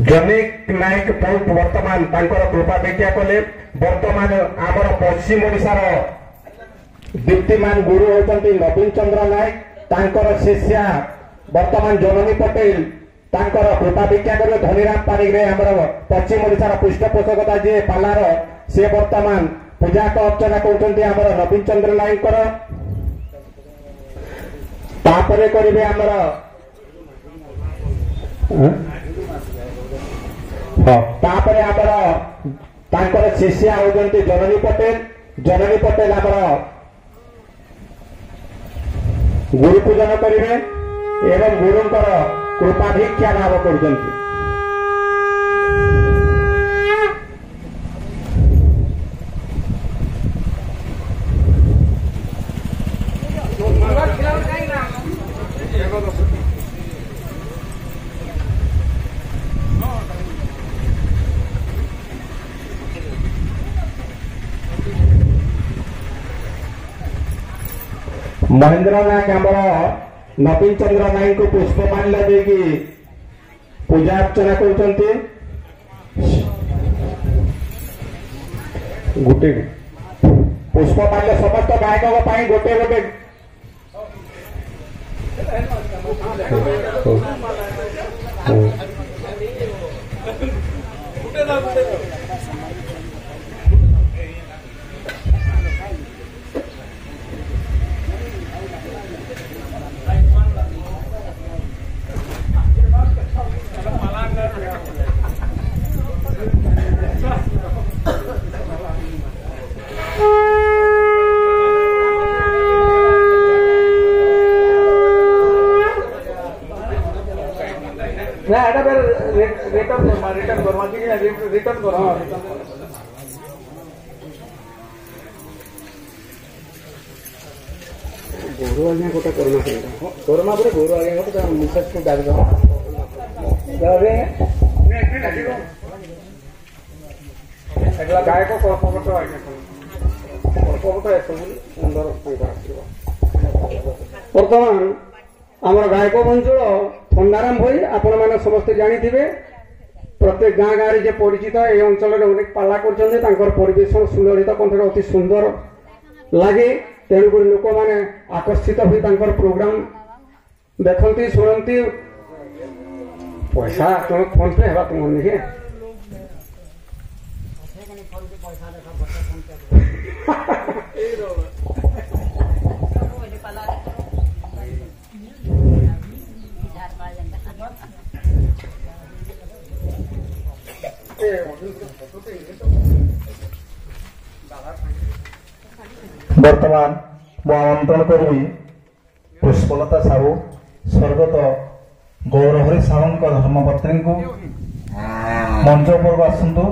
जनिक नायक बहुत वर्तमान कृपा भिक्षा कले। वर्तमान आमर पश्चिम ओडिशार दीप्तिमान गुरु होती नवीन चंद्र नायक, तांकर शिष्या वर्तमान जननी पटेल तांकर कृपा भिक्षा कर धनीराम पारिग्रे आमर पश्चिम ओडिशार पृष्ठपोषकता जे पालार से वर्तमान पूजा अर्चना करते आमर नवीन चंद्र नायक तापरे करिवे आमर तापरे आमर तांकर शिष्या होती जननी पटेल आमर गुरु पूजन करिवे एवं गुरुंकर कृपा भिक्षा लाभ करजंती। महेंद्र नायक आमर नवीन चंद्र नायक को पुष्पमाल्य देकी पूजा अर्चना करते गोटे पुष्पमाल्य समस्त गायक गोटे गोटे रिटर्न करो गोरु आज्ञा गोटे कोरोना पर गोरु आज्ञा गोटे मिसेस को डाक दो गायक कल्पवट आज्ञा कल्पवट सुंदर बर्तमान आमर गायक मंचल थंडाराम भाई आपण मैंने समस्ते जानी प्रत्येक गाँ गाँव जे परिचित ये अंचल अनेक पाला कर परिवेशन सुललित कंठर अति सुंदर लगे तेणुक लोक मैंने आकर्षित हुई प्रोग्राम देखती शुणती पैसा तुम फोन पे है तुम निके वर्तमान मु आमंत्रण करी पुष्पलता साहू स्वर्गत गौरहरी साहू धर्मपत्नी को मंच पर आसतु।